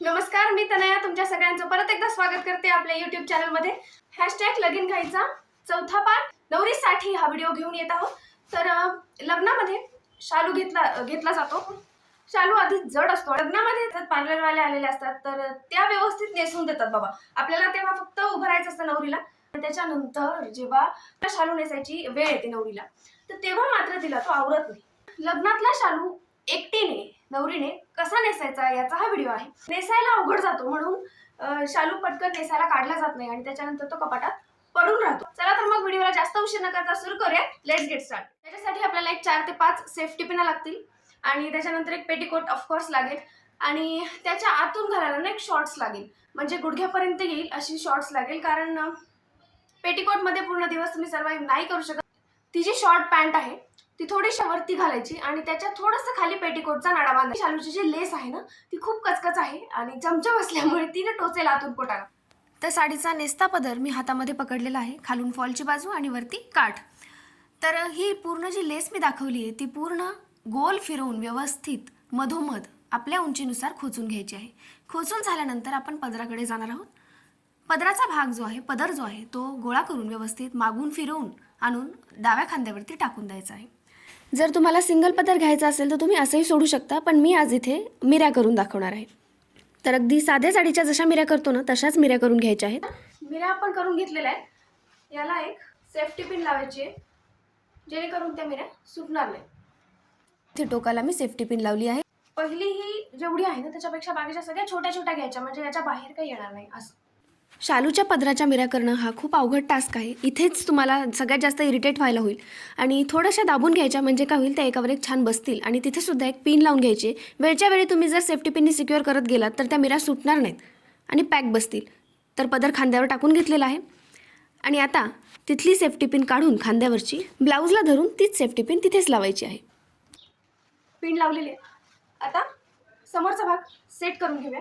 नमस्कार, मी तनया तुमच्या सगळ्यांचं परत एकदा स्वागत करते आपल्या YouTube चॅनलमध्ये. #लगीन घाईचा चौथा पार्ट नवरीसाठी हा व्हिडिओ घेऊन येत आहोत. तर लग्नामध्ये शालू घेतला जातो. शालू आधी जड असतो. लग्नामध्ये पार्लरवाले आलेले असतात तर त्या व्यवस्थित नेसून देतात बाबा. आपल्याला तेव्हा फक्त उभं राहायचं असतं नवरीला. त्याच्यानंतर जेव्हा शालू नेसायची वेळ येते नवरीला, तर तेव्हा मात्र तिला तो आवरत नाही. लग्नातला शालू एकटीने नवरीने कसा नेसायचा याचा हा व्हिडिओ आहे. नेसायला अवघड जातो म्हणून शालू पटकन नेसायला काढला जात नाही आणि त्याच्यानंतर तो कपाटात पडून राहतो. चला तर मग व्हिडिओला जास्त उशीर न करता सुरू करूया. Let's get start. त्याच्यासाठी आपल्याला एक 4 ते 5 सेफ्टी पिना लागतील आणि त्याच्यानंतर एक पेटीकोट ऑफकोर्स लागेल आणि त्याच्या आतून घालायला ना एक शॉर्ट्स लागेल, म्हणजे गुडघ्यापर्यंत येईल अशी शॉर्ट्स लागेल. कारण पेटीकोटमध्ये पूर्ण दिवस तुम्ही सर्वाइव्ह नाही करू शकत. ती जी शॉर्ट पॅन्ट आहे ती थोडीशी वरती घालायची आणि त्याच्या थोडंसं खाली पेटीकोटचा नाडा बांधायचा. शालूची जी लेस आहे ना ती खूप कचकच आहे आणि चमचा बसल्यामुळे ती टोचेल आतून पोटाला. तर साडीचा नेसता पदर मी हातामध्ये पकडलेला आहे, खालून फॉलची बाजू आणि वरती काठ. तर ही पूर्ण जी लेस मी दाखवली आहे ती पूर्ण गोल फिरवून व्यवस्थित मधोमध आपल्या उंचीनुसार खोचून घ्यायची आहे. खोचून झाल्यानंतर आपण पदराकडे जाणार आहोत. पदराचा भाग जो आहे, पदर जो आहे, तो गोळा करून व्यवस्थित मागून फिरवून आणून डाव्या खांद्यावरती टाकून द्यायचा आहे. जर तुम्हाला सिंगल पदर घ्यायचा असेल तर तुम्ही असंही सोडू शकता, पण मी आज इथे मिऱ्या करून दाखवणार आहे. तर अगदी साध्या साडीच्या जशा मिऱ्या करतो ना तशाच मिऱ्या करून घ्यायच्या आहेत. मिऱ्या आपण करून घेतलेल्या आहेत. याला एक सेफ्टी पिन लावायची आहे जेणेकरून त्या मिऱ्या सुटणार नाही. इथे टोकाला मी सेफ्टी पिन लावली आहे. पहिली ही जेवढी आहे ना त्याच्यापेक्षा बाकीच्या सगळ्या छोट्या छोट्या घ्यायच्या, म्हणजे याच्या बाहेर काही येणार नाही असं. शालूच्या पदराच्या मिऱ्या करणं हा खूप अवघड टास्क आहे. इथेच तुम्हाला सगळ्यात जास्त इरिटेट व्हायला होईल आणि थोड्याशा दाबून घ्यायच्या, म्हणजे काय होईल त्या एकावर एक छान बसतील. आणि तिथे सुद्धा एक पिन लावून घ्यायची. वेळच्या वेळी तुम्ही जर सेफ्टी पिननी सिक्युअर करत गेलात तर त्या मिऱ्या सुटणार नाहीत आणि पॅक बसतील. तर पदर खांद्यावर टाकून घेतलेला आहे आणि आता तिथली सेफ्टी पिन काढून खांद्यावरची ब्लाऊजला धरून तीच सेफ्टी पिन तिथेच लावायची आहे. पिन लावलेली आहे. आता समोरचा भाग सेट करून घेऊया.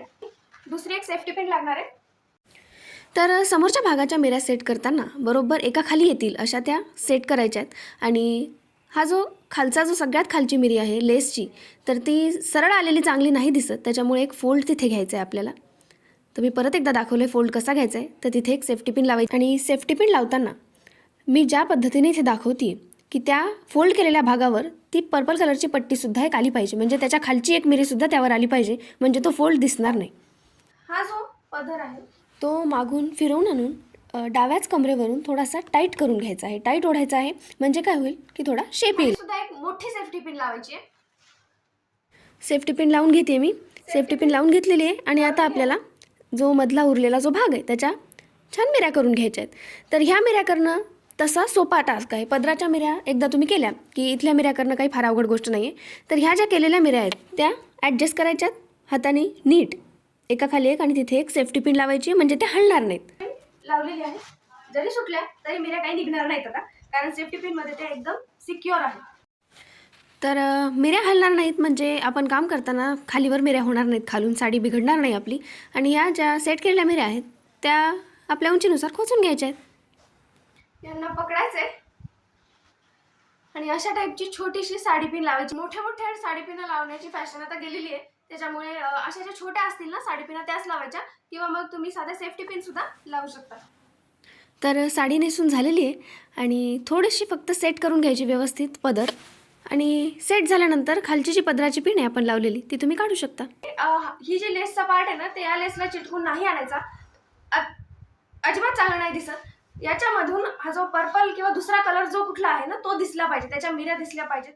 दुसरी एक सेफ्टी पिन लागणार आहे. तर समोरच्या भागाच्या मिऱ्या सेट करताना बरोबर एका खाली येतील अशा त्या सेट करायच्या आहेत. आणि हा जो खालचा जो सगळ्यात खालची मिरी आहे लेसची, तर ती सरळ आलेली चांगली नाही दिसत, त्याच्यामुळे एक फोल्ड तिथे घ्यायचा आहे आपल्याला. तर मी परत एकदा दाखवलं आहे फोल्ड कसा घ्यायचा आहे. तर तिथे एक सेफ्टी पिन लावायची आणि सेफ्टी पिन लावताना मी ज्या पद्धतीने इथे दाखवते की त्या फोल्ड केलेल्या भागावर ती पर्पल कलरची पट्टीसुद्धा एक आली पाहिजे, म्हणजे त्याच्या खालची एक मिरीसुद्धा त्यावर आली पाहिजे, म्हणजे तो फोल्ड दिसणार नाही. हा जो पदर आहे तो मागून फिरवून आणून डाव्याच कमरेवरून थोडासा टाईट करून घ्यायचा आहे. टाईट ओढायचा आहे, म्हणजे काय होईल की थोडा शेप येईल. सुद्धा एक मोठी सेफ्टी पिन लावायची आहे. सेफ्टी पिन लावून घेते मी. सेफ्टी पिन लावून घेतलेली आहे आणि आता आपल्याला जो मधला उरलेला जो भाग आहे त्याच्या छान मिऱ्या करून घ्यायच्या आहेत. तर ह्या मिऱ्या करणं तसा सोपा टास्क आहे. पदराच्या मिऱ्या एकदा तुम्ही केल्या की इथल्या मिऱ्या करणं काही फार अवघड गोष्ट नाही आहे. तर ह्या ज्या केलेल्या मिऱ्या आहेत त्या ॲडजस्ट करायच्यात हाताने नीट एका खाली एक आणि तिथे एक सेफ्टी पिन लावायची, म्हणजे ते हलणार नाहीत. लावलेली आहे. जरी सुटल्या तरी मिऱ्या काही निघणार नाहीत आता, कारण सेफ्टी पिनमध्ये ते एकदम सिक्युअर आहे. तर मिऱ्या हलणार नाहीत म्हणजे आपण काम करताना खालीवर मिऱ्या होणार नाहीत, खालून साडी बिघडणार नाही आपली. आणि या ज्या सेट केलेल्या मिऱ्या आहेत त्या आपल्या उंचीनुसार खोचून घ्यायच्या आहेत. यांना पकडायचं आहे आणि अशा टाईपची छोटीशी साडी पिन लावायची. मोठ्या मोठ्या साडी पिनं लावण्याची फॅशन आता गेलेली आहे, त्याच्यामुळे अशा ज्या छोट्या असतील ना साडी पिना त्याच लावायच्या, किंवा मग तुम्ही साध्या सेफ्टी पिन सुद्धा लावू शकता. तर साडी नेसून झालेली आहे आणि थोडीशी फक्त सेट करून घ्यायची व्यवस्थित पदर. आणि सेट झाल्यानंतर खालची जी पदराची पिन आहे आपण लावलेली ती तुम्ही काढू शकता. ही जी लेसचा पार्ट आहे ना ते या लेसला चिटकून नाही आणायचा, अजिबात चांगला नाही दिसत. याच्यामधून हा जो पर्पल किंवा दुसरा कलर जो कुठला आहे ना तो दिसला पाहिजे, त्याच्या मिऱ्या दिसल्या पाहिजेत.